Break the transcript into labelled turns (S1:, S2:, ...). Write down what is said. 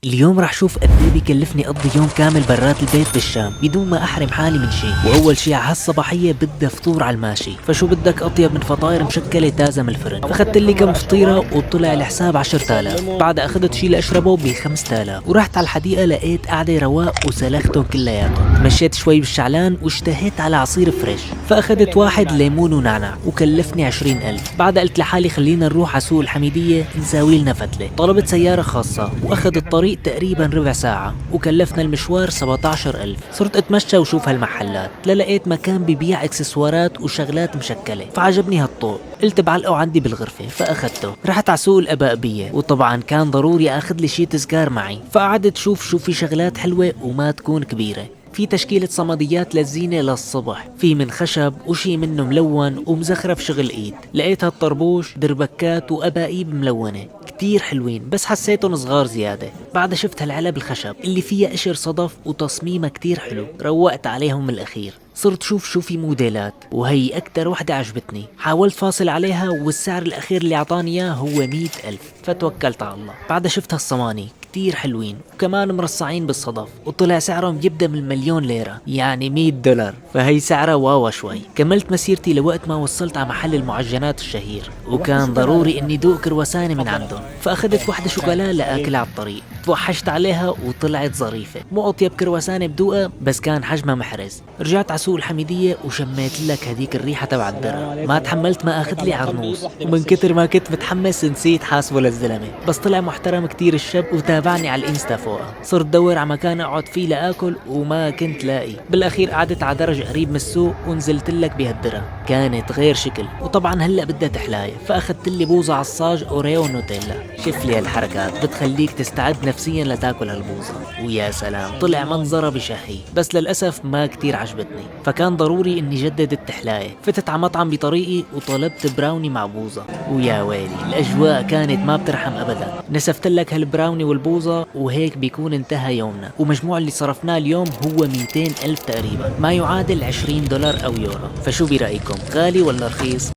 S1: اليوم راح شوف قد ايه بكلفني اقضي يوم كامل برات البيت بالشام بدون ما احرم حالي من شيء. واول شيء على هالصباحيه بدي فطور على الماشي، فشو بدك اطيب من فطاير مشكله تازه من الفرن. فاخذت لي كم فطيره وطلع الحساب 10,000. بعد اخذت شيء لاشربه ب 5,000، ورحت على الحديقه لقيت قاعده رواق وسلختهم كلياتهم. مشيت شوي بالشعلان واشتهيت على عصير فريش، فاخذت واحد ليمون ونعنع وكلفني 20,000. بعد قلت لحالي خلينا نروح على سوق الحميديه نساوي لنا فتله. طلبت سياره خاصه واخذ الطريق تقريبا ربع ساعة وكلفنا المشوار 17,000. صرت اتمشى وشوف هالمحلات للقيت مكان ببيع اكسسوارات وشغلات مشكلة، فعجبني هالطوق. قلت بعلقه عندي بالغرفة فاخذته. رحت على سوق الابائبية وطبعا كان ضروري اخذ لي شي تذكار معي، فقعدت شوف في شغلات حلوة وما تكون كبيرة. في تشكيلة صمديات للزينة للصبح، في من خشب وشي منه ملون ومزخرف شغل ايد. لقيت هالطربوش دربكات وابائيب ملونة كتير حلوين، بس حسيتهم صغار زيادة. بعد شفت هالعلب الخشب اللي فيها قشر صدف وتصميمها كتير حلو، روقت عليهم من الاخير. صرت شوف في موديلات وهي اكتر وحدة عجبتني. حاولت فاصل عليها والسعر الاخير اللي اعطاني اياه هو 100,000، فتوكلت على الله. بعد شفت هالصواني كتير حلوين وكمان مرصعين بالصدف، وطلع سعرهم يبدأ من 1,000,000 ليرة، يعني $100، فهي سعرها واوا شوي. كملت مسيرتي لوقت ما وصلت على محل المعجنات الشهير، وكان ضروري اني دوق كرواساني من عندهم، فاخذت وحدة شوكولا لاكلها على الطريق. توحشت عليها وطلعت ظريفة، مو اطيب كرواساني بدوقها بس كان حجمها محرز. رجعت على سوق الحميدية وشميت لك هديك الريحة تبع الدرة، ما تحملت ما اخذ لي عرنوس، ومن كتر ما كنت متحمس نسيت حاسبه للزلمة. بس طلع محترم كتير الشاب وتابعني على الانستا فوقها. صرت دور على مكان اقعد فيه لاكل وما كنت لاقي. بالاخير قعدت على درج قريب من السوق ونزلت لك بهالدرة، كانت غير شكل. وطبعا هلا بدها تحلاية، فاخذت لي بوظة عصاج اوريو نوتيلا. شوف لي هالحركات بتخليك تستعد نفسيا لتاكل هالبوظة، ويا سلام طلع منظرها بشهي. بس للاسف ما كتير عجبتني، فكان ضروري اني جدد التحلاية. فتت على مطعم بطريقي وطلبت براوني مع بوظة، ويا ويلي الاجواء كانت ما بترحم ابدا. نسفت لك هالبراوني والبوظة وهيك بيكون انتهى يومنا. ومجموع اللي صرفناه اليوم هو 200,000 تقريبا، ما يعادل $20 أو يورو. فشو برأيكم، غالي ولا رخيص؟